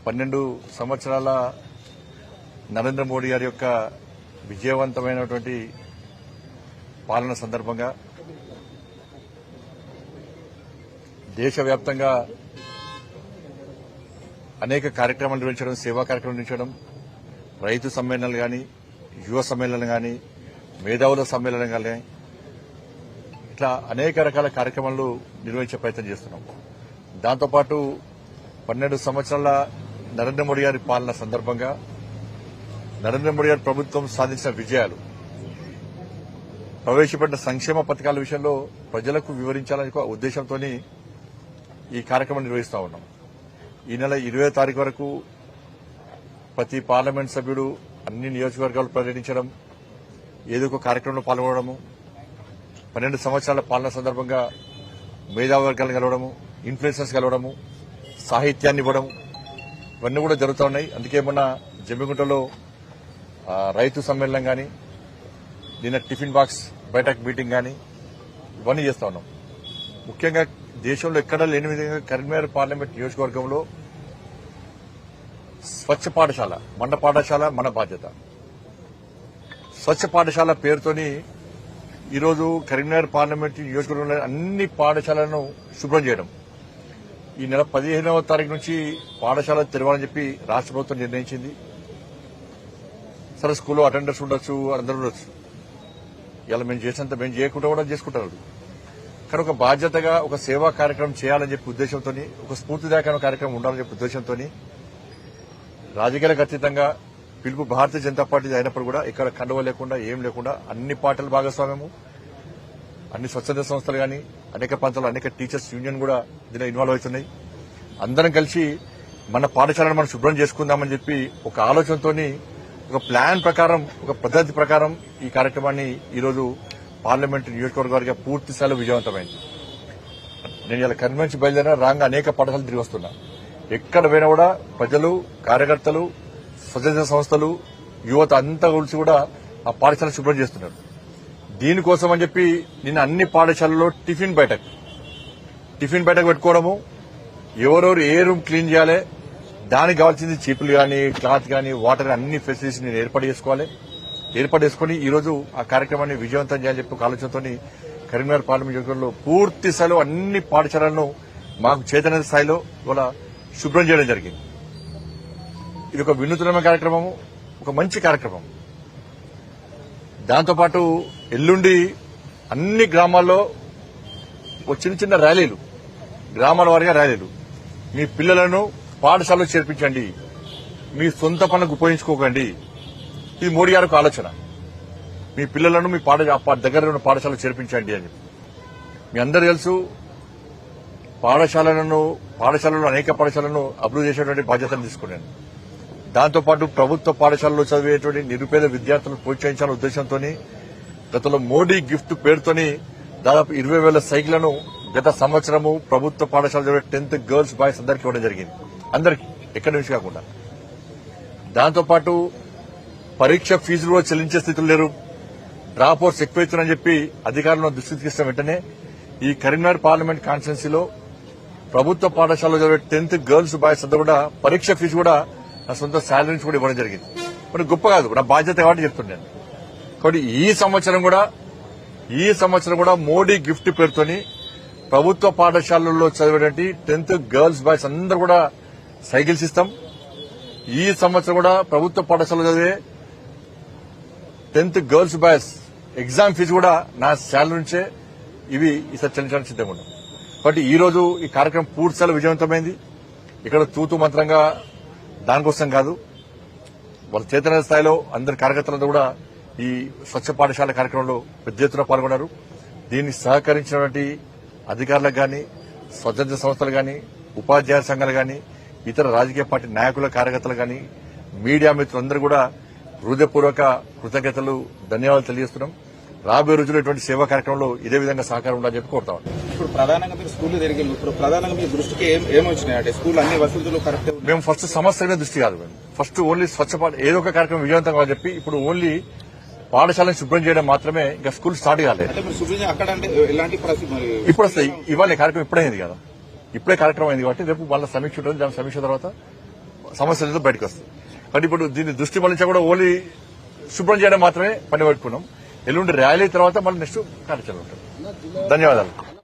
12 సంవత్సరాల నరేంద్ర మోడీ గారి యొక్క విజయవంతమైనటువంటి పాలన సందర్భంగా దేశవ్యాప్తంగా అనేక కార్యక్రమాలు నిర్వహించడం, సేవా కార్యక్రమాలు నిర్వహించడం, రైతు సమ్మేళనాలు గాని, యువ సమ్మేళనాలు గాని, మేధావుల సమ్మేళనం గాని, ఇట్లా అనేక రకాల కార్యక్రమాలు నిర్వహించే ప్రయత్నం చేస్తున్నాం. దాంతోపాటు 12 సంవత్సరాల నరేంద్ర మోడీ గారి పాలన సందర్భంగా నరేంద్ర మోడీ గారి ప్రభుత్వం సాధించిన విజయాలు, ప్రవేశపెట్టిన సంక్షేమ పథకాల విషయంలో ప్రజలకు వివరించాలనే ఒక ఉద్దేశంతో ఈ కార్యక్రమం నిర్వహిస్తా ఉన్నాం. ఈ నెల 20వ తారీఖు వరకు ప్రతి పార్లమెంట్ సభ్యుడు అన్ని నియోజకవర్గాలు పర్యటించడం, ఏదో ఒక కార్యక్రమంలో పాల్గొనడము, 12 సంవత్సరాల పాలన సందర్భంగా మేధావి వర్గాలను కలవడము, ఇన్ఫ్లుయెన్సర్స్ కలవడము, సాహిత్యాన్ని ఇవ్వడం, ఇవన్నీ కూడా జరుగుతూ ఉన్నాయి. అందుకే మొన్న జమ్మిగుంటలో రైతు సమ్మేళనం గాని, నిన్న టిఫిన్ బాక్స్ బైఠక్ మీటింగ్ గాని ఇవన్నీ చేస్తా ఉన్నాం. ముఖ్యంగా దేశంలో ఎక్కడా లేని విధంగా కరీంనగర్ పార్లమెంట్ నియోజకవర్గంలో స్వచ్ఛ పాఠశాల, మన పాఠశాల మన బాధ్యత, స్వచ్ఛ పాఠశాల పేరుతోని ఈరోజు కరీంనగర్ పార్లమెంట్ నియోజకవర్గంలో అన్ని పాఠశాలను శుభ్రం చేయడం. ఈ నెల 15వ తారీఖు నుంచి పాఠశాల తెరవాలని చెప్పి రాష్ట్ర ప్రభుత్వం నిర్ణయించింది. సరే, స్కూల్లో అటెండర్స్ ఉండొచ్చు, అందరూ ఉండొచ్చు. ఇలా మేము చేసినంత మేము చేయకుండా కూడా చేసుకుంటారు. కానీ ఒక బాధ్యతగా ఒక సేవా కార్యక్రమం చేయాలని చెప్పి ఉద్దేశంతో, ఒక స్ఫూర్తిదాయకమైన కార్యక్రమం ఉండాలని చెప్పి ఉద్దేశంతో రాజకీయాలకు అతీతంగా పిలుపు భారతీయ జనతా పార్టీ అయినప్పుడు కూడా ఇక్కడ కండువ లేకుండా ఏం లేకుండా అన్ని పార్టీల భాగస్వామ్యము, అన్ని స్వచ్ఛంద సంస్థలు గాని, అనేక ప్రాంతాల్లో అనేక టీచర్స్ యూనియన్ కూడా దీనిలో ఇన్వాల్వ్ అవుతున్నాయి. అందరం కలిసి మన పాఠశాలను మనం శుభ్రం చేసుకుందామని చెప్పి ఒక ఆలోచనతో, ఒక ప్లాన్ ప్రకారం, ఒక పద్దతి ప్రకారం ఈ కార్యక్రమాన్ని ఈరోజు పార్లమెంటు నియోజకవర్గాలుగా పూర్తి స్థాయిలో విజయవంతమైంది. నేను ఇలా కన్వెన్షన్ బయలుదేరిన రాగా అనేక పాఠశాలలు తిరిగి వస్తున్నా. ఎక్కడ పోయినా కూడా ప్రజలు, కార్యకర్తలు, స్వచ్ఛంద సంస్థలు, యువత అంతా కలిసి కూడా ఆ పాఠశాల శుభ్రం చేస్తున్నారు. దీనికోసం అని చెప్పి నిన్న అన్ని పాఠశాలల్లో టిఫిన్ బైఠక్ పెట్టుకోవడము, ఎవరెవరు ఏ రూమ్ క్లీన్ చేయాలి, దానికి కావాల్సింది చీపులు గాని, క్లాత్ గాని, వాటర్ అన్ని ఫెసిలిటీస్ నేను ఏర్పాటు చేసుకుని ఈ రోజు ఆ కార్యక్రమాన్ని విజయవంతం చేయాలని చెప్పి ఒక ఆలోచనతో కరీంనగర్ పార్లమెంట్ నియోజకవర్గంలో పూర్తి స్థాయిలో అన్ని పాఠశాలలను మాకు చేతనైన స్థాయిలో ఇవాళ శుభ్రం చేయడం జరిగింది. ఇది ఒక వినూత్నమైన కార్యక్రమము, ఒక మంచి కార్యక్రమం. దాంతోపాటు ఎల్లుండి అన్ని గ్రామాల్లో ఒక చిన్న చిన్న ర్యాలీలు, గ్రామాల వారీగా ర్యాలీలు. మీ పిల్లలను పాఠశాలలో చేర్పించండి, మీ సొంత పనులకు ఉపయోగించుకోకండి. ఇది మోడీ గారికి ఆలోచన. మీ పిల్లలను మీ దగ్గర ఉన్న పాఠశాలలో చేర్పించండి అని. మీ అందరూ తెలుసు, పాఠశాలలో అనేక పాఠశాలను అభివృద్ధి చేసేటువంటి బాధ్యతను తీసుకున్నాను. దాంతోపాటు ప్రభుత్వ పాఠశాలలో చదివేటువంటి నిరుపేద విద్యార్థులను ప్రోత్సహించాలనే ఉద్దేశంతో గతంలో మోడీ గిఫ్ట్ పేరుతోని దాదాపు 20,000 సైకిళ్లను గత సంవత్సరము ప్రభుత్వ పాఠశాల చదివే 10th గర్ల్స్ బాయ్స్ అందరికీ ఇవ్వడం జరిగింది. అందరికీ, ఎక్కడి నుంచి కాకుండా. దాంతోపాటు పరీక్ష ఫీజులు కూడా చెల్లించే స్థితులు లేరు, డ్రాప్ అవుట్స్ ఎక్కువైతున్నాయని చెప్పి అధికారులను దృష్టికి తీసుకున్న వెంటనే ఈ కరీంనగర్ పార్లమెంట్ కాన్స్టిట్యున్సీలో ప్రభుత్వ పాఠశాలలో చదివే 10th గర్ల్స్ బాయ్స్ అంతా కూడా పరీక్ష ఫీజు కూడా నా సొంత శాలరీ నుంచి కూడా ఇవ్వడం జరిగింది. మరి గొప్ప కాదు, నా బాధ్యత కాబట్టి చెప్తున్నాను. కాబట్టి ఈ సంవత్సరం కూడా మోడీ గిఫ్ట్ పేరుతోని ప్రభుత్వ పాఠశాలల్లో చదివేటువంటి 10th గర్ల్స్ బాయ్స్ అందరూ కూడా సైకిల్స్ ఇస్తాం. ఈ సంవత్సరం కూడా ప్రభుత్వ పాఠశాలలో చదివే 10th girls boys exam fee కూడా నా శాలరీ నుంచే ఇవి ఈసారి చెల్లించడానికి సిద్ధంగా ఉన్నాం. కాబట్టి ఈ రోజు ఈ కార్యక్రమం పూర్తిస్థాయిలో విజయవంతమైంది. ఇక్కడ తూతు మంత్రంగా దానికోసం కాదు, వాళ్ళ చేతన స్థాయిలో అందరి కార్యకర్తలంతా కూడా ఈ స్వచ్ఛ పాఠశాల కార్యక్రమంలో పెద్ద ఎత్తున పాల్గొన్నారు. దీన్ని సహకరించినటువంటి అధికారులకు గాని, స్వచ్ఛంద సంస్థలు గాని, ఉపాధ్యాయ సంఘాలు గాని, ఇతర రాజకీయ పార్టీ నాయకుల, కార్యకర్తలు గాని, మీడియా మిత్రులందరూ కూడా హృదయపూర్వక కృతజ్ఞతలు, ధన్యవాదాలు తెలియజేస్తున్నాం. రాబోయే రోజుల్లో ఇటువంటి సేవా కార్యక్రమంలో ఇదే విధంగా సహకారం ఉండాలని చెప్పి కోరుతాం. ఇప్పుడు ప్రధానంగా మీరు స్కూల్ తిరిగి ప్రధానంగా మీ దృష్టికి ఏమొచ్చినాయి అంటే స్కూల్ అన్ని వసతులు కరెక్ట్? మేము ఫస్ట్ సమస్య మీద దృష్టి కాదు, మేము ఫస్ట్ ఓన్లీ స్వచ్ఛ ఏదో ఒక కార్యక్రమం విజయవంతంగా అని చెప్పి ఇప్పుడు ఓన్లీ పాఠశాలను శుభ్రం చేయడం మాత్రమే, ఇంకా స్కూల్ స్టార్ట్ కాలేదు. ఇప్పుడు వస్తాయి. ఇవాళ కార్యక్రమం ఇప్పుడే అయింది కదా, ఇప్పుడే కార్యక్రమం అయింది కాబట్టి రేపు వాళ్ళ సమీక్ష ఉంటుంది. దాని సమీక్ష తర్వాత సమస్యలతో బయటకు వస్తాయి. కాబట్టి ఇప్పుడు దీన్ని దృష్టి మళ్లించా కూడా ఓన్లీ శుభ్రం చేయడం మాత్రమే పని పెట్టుకున్నాం. ఎల్లుండి ర్యాలీ తర్వాత మళ్ళీ నెక్స్ట్ కార్యాచరణ ఉంటుంది. ధన్యవాదాలు.